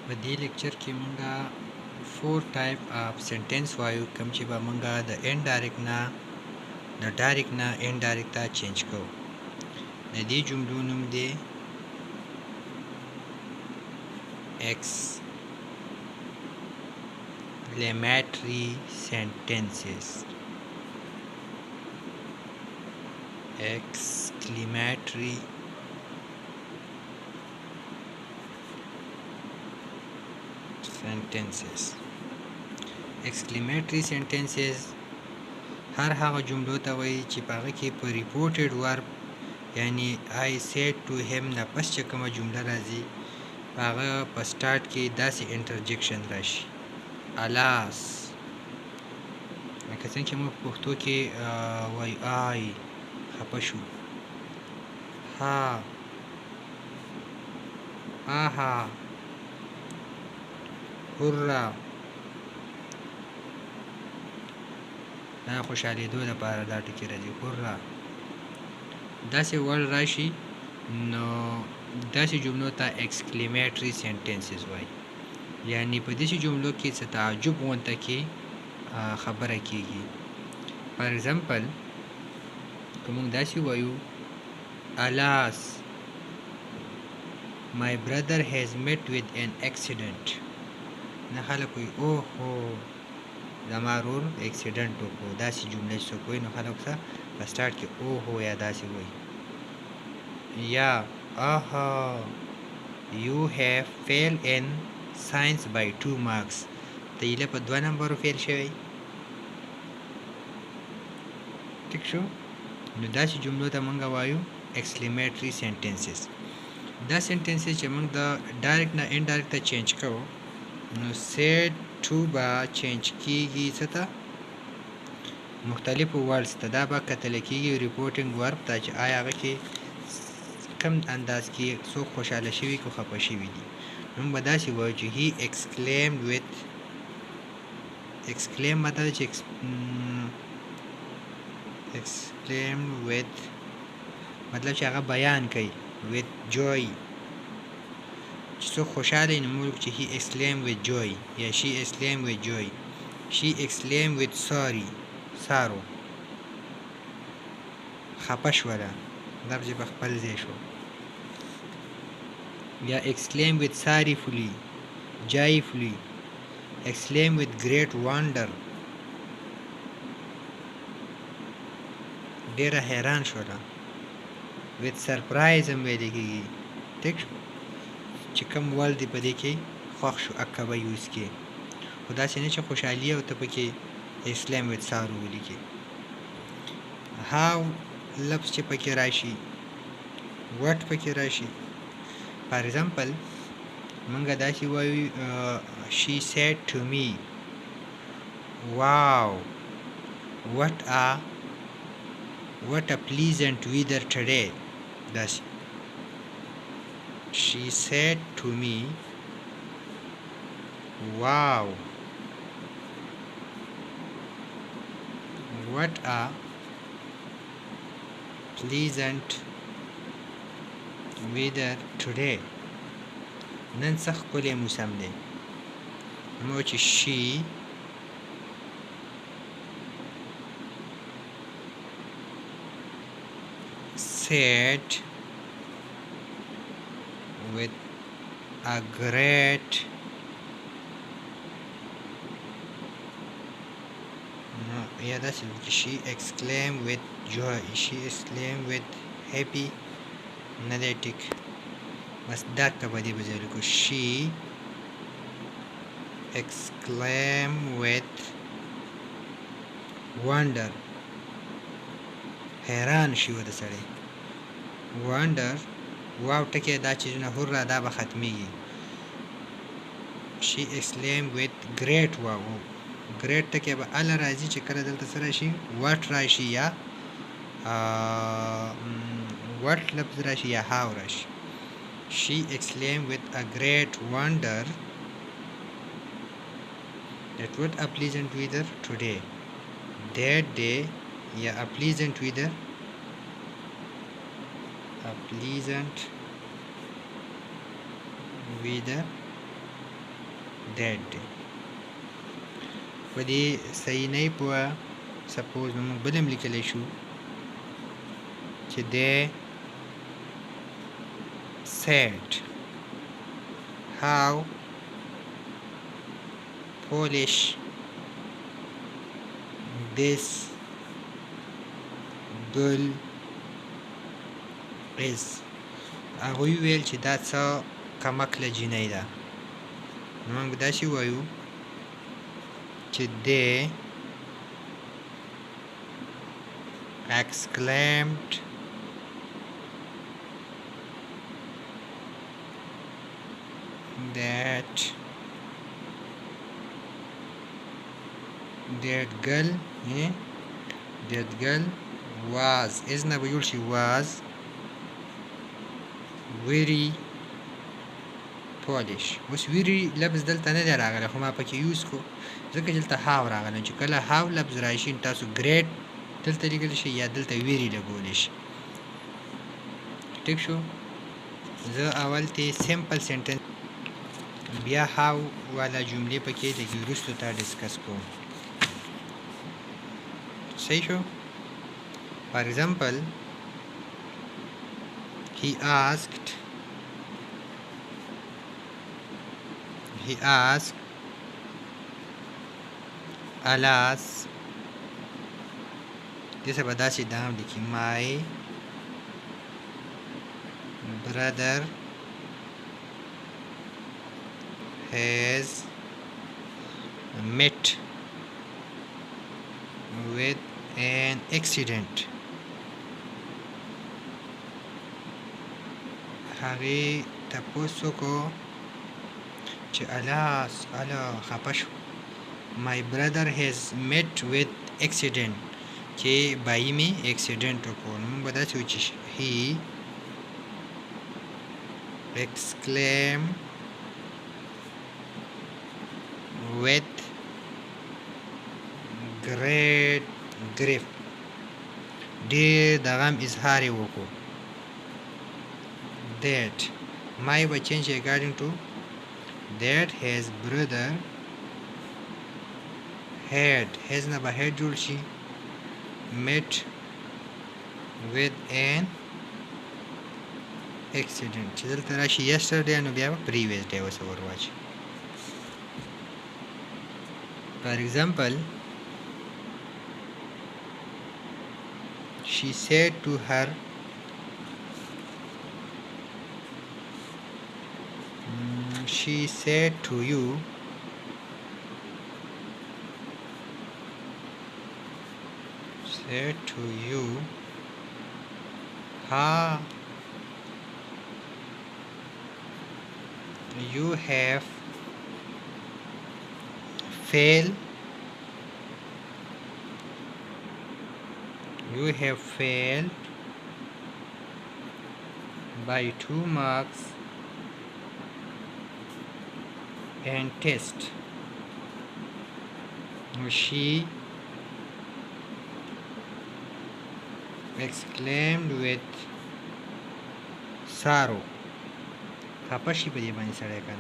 په دې لیکچر کې مونږه 4 ټایپ اف سنټنس وایو کوم چې به مونږه د انډایرکټ نه د ډایرکټ نه انډایرکټ ته چینج کوو. د دې جملو نوم دی exclamatory sentences. exclamatory sentences exclamatory sentences هر هغه جملو ته وایي چې په هغه کې په ریپورټډ ورب یعنی I said to him نه پس چې کومه جمله راځي په هغه په سټارټ کې داسې انټرجکشن راشي الاس، لکه څنګه چې موږ په پښتو کې وایو آی خفه شو، ها آها هورا دا خوشحالېدو لپاره دا ټکي راځي هورا داسې ورډ راشي نو داسې جملو ته exclamatory sentences وایي، یعنی په داسې جملو کې څه تعجب غونته کې خبره کېږي. فار ایگزامپل که موږ داسې وایو alas my brother has met with an accident، نه خلک وایي اوهو زما ورور اکسیډنټ وکړو، داسې جمله چې څوک وایي نو خلک څه په سټارټ کې اوهو یا داسې وایي. یا آها you have failed in science by 2 marks، ته ایله په 2 نمبرو فیل شوی. ټیک شو، نو داسې جملو ته موږ وایو exclamatory sentences. دا سنټنسز چې موږ د ډایرکټ نه انډایرکټ ته چینج کوو نو said to به چینج کیږي څه ته مختلفو ورډز ته، دا به کتل کیږي ریپورټینګ ورب ته چې آیا هغه کې کم انداز کې څوک خوشحاله شوي که خفه شوي دي. نو به داسې وایو چې he exclaimed with exclaim مطلب چې exclaimed with مطلب چې هغه بیان کوي with joy، چې څوک خوشحاله وي نو موږ چې he exclaimed with joy یا she exclaimed with joy. she exclaimed with sorrow خفه شوله لفظ په خپل ځای شو. یا exclaimed with sorrowfully joyfully exclaimed with great wonder ډېره حیران شوله. with surprise هم ویل کېږي. ټیک شو، چې کوم ول دی په دې کې خوښ شو اکه به یوز کې، خو داسې نه چې خوشحالي او ته پکې exclaim with sorrow ولیکې. how لفظ چې پکې راشي what پکې راشي. فار ایگزامپل موږ داسې وایو she said to me wow what a pleasant weather today. داسې she said to me wow what a pleasant weather today. نن څه ښکلی موسم دی. نو چې she said with a great yeah that's it. she exclaimed with joy she exclaimed with happy analytic بس دا کبدی بزرگ کو she exclaimed with wonder حیران شي و د سړی wonder واو ټکی دا چیزونه هورا دا به ختمیږي. she exclaimed with great wow great ټکی به ال راځي چې کله دلته سره شي what راشي یا what لفظ راشي یا how راشي. she exclaimed with a great wonder that what a pleasant weather today. that day یا a pleasant weather that دی په دې صحیح نه پوه سپوز نو موږ بل هم لیکلی شو چې they said how Polish this girl is هغوی ویل چې دا څه کمکله جینۍ ده نو موږ به داسې ووایو چې they exclaimed that girl was is نه به جوړ شي was very Polish اوس very لفظ دلته نه دی راغلی خو ما پکې یوز کو ځکه چې دلته هاو راغلی چې کله هاو لفظ راشي تاسو ګریټ دلته لیکلی شي یا دلته ویری لګولی شي ټیک شو زه اول ته سمپل سنټنس بیا هاو والا جملې پکې لږ وروستو ته ډسکس کوم صحیح شو for example he asked alas دې به داسې دا هم لیکي my brother has met with an accident هغې تپوس وکړو چې الا خفه شو my brother has met with accident چې بایي مې اکسیډنټ وکړو نو موږ به داسې وایو چې he exclaimed with great grief ډېر د غم اظهار یې وکړو that my به change according to that his brother had his نه به head جوړ شي met with an accident چې دلته راشي yesterday نو بیا به previous day ورسره ورواچي for example she said to her she said to you how you have failed by 2 marks and test she exclaimed with sorrow خفه شي په دې باندې سړی که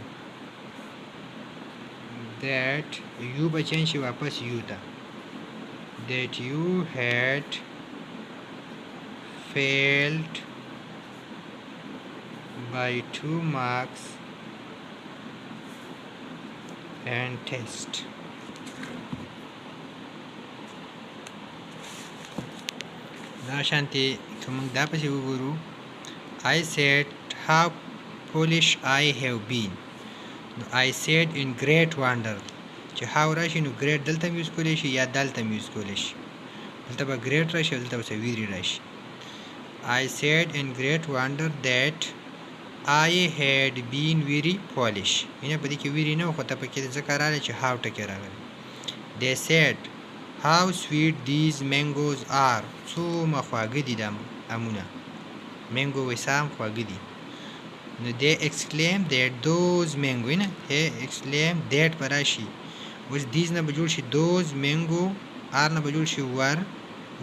that you به چینج شي واپس یو ته that you had failed by 2 marks and test دا شانتي که موږ دا پسې وګورو I said how foolish I have been I said in great wonder چې how راشي نو great دلته هم یوز کولی شي یا دلته هم یوز کولی شي دلته به great راشي او دلته به ویری راشي I said in great wonder that I had been very foolish ینه په دې کې ویری نه و خو ته پکې ځکه راغلی چې how ټکې راغلی they said how sweet these mangoes are څومره خواږه دي دا امونه mango وایسا هم خواږه دي نو they exclaimed that those mango نه exclaimed that به راشي اوس these نه به جوړ شي those mango are نه به جوړ شي were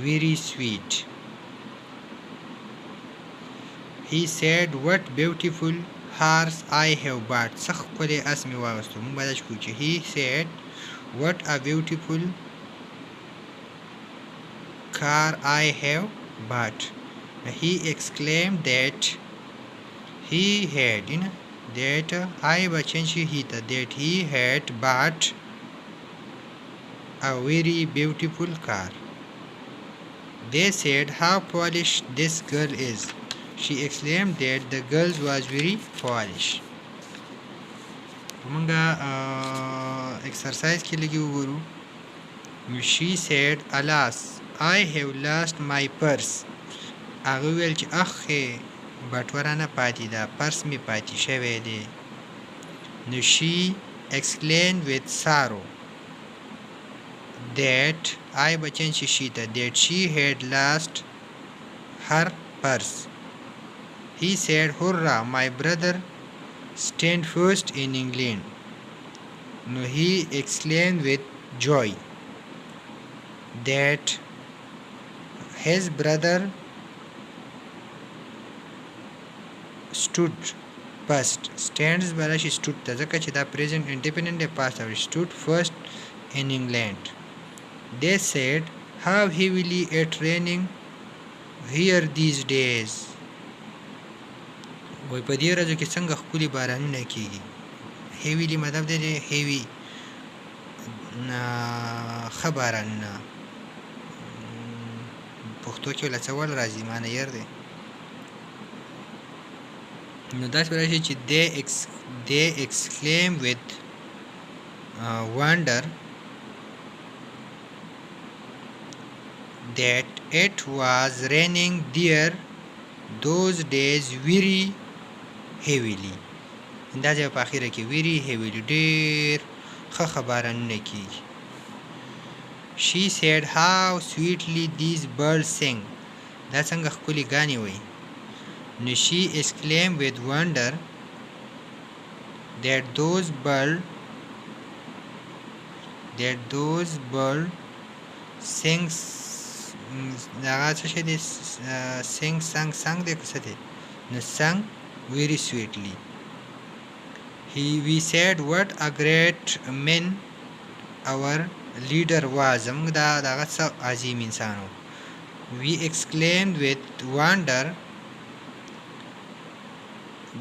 very sweet he said what beautiful horse I have bought. څه ښکلی اس مې واغوستو. موږ به داسې کوو چې he said what a beautiful car I have bought. He exclaimed that he had that I به change شي he ته that he had bought a very beautiful car. They said how polished this girl is. She exclaimed that the girl was very polished. موږ exercise کې لګي وګورو. She said alas I have lost my purse. هغه ویل چې اخې بټوره نه پاتې ده پرس مې پاتې شوی دی. نو she exclaimed with sorrow that I به change شي she ته that she had lost her purse. He said hurrah my brother stand first in England. No, he exclaimed with joy that his brother stood first. Stands براشي stood ته ځکه چې دا present independent دی past او stood first in England. They said how heavily it raining here these days. وای په دې ورځو کې څنګه ښکلي بارانونه کېږي. heavily مطلب دی heavy ښه بارانونه. پښتو کې له څه ول راځي معنی ير دی. نو داسې به راشي چې they exclaim with wonder that it was raining there those days very heavily. دا ځای په اخره کې very heavily ډېر ښه بارانونه کېږي. She said how sweetly these birds sing. دا څنګه ښکلي ګانې وایي. No, she exclaimed with wonder that those birds sings هغه څه شی دی sang دی که څه دی نو sang very sweetly. We said what a great man our leader was. زموږ دا هغه څه عظیم انسان و. We exclaimed with wonder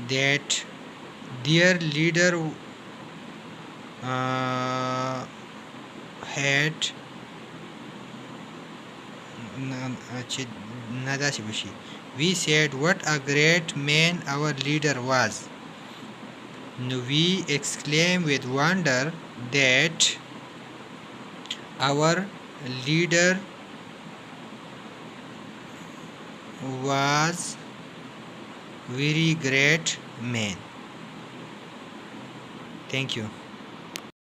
that their leader had we said what a great man our leader was. No, we exclaimed with wonder that our leader was very great man. Thank you.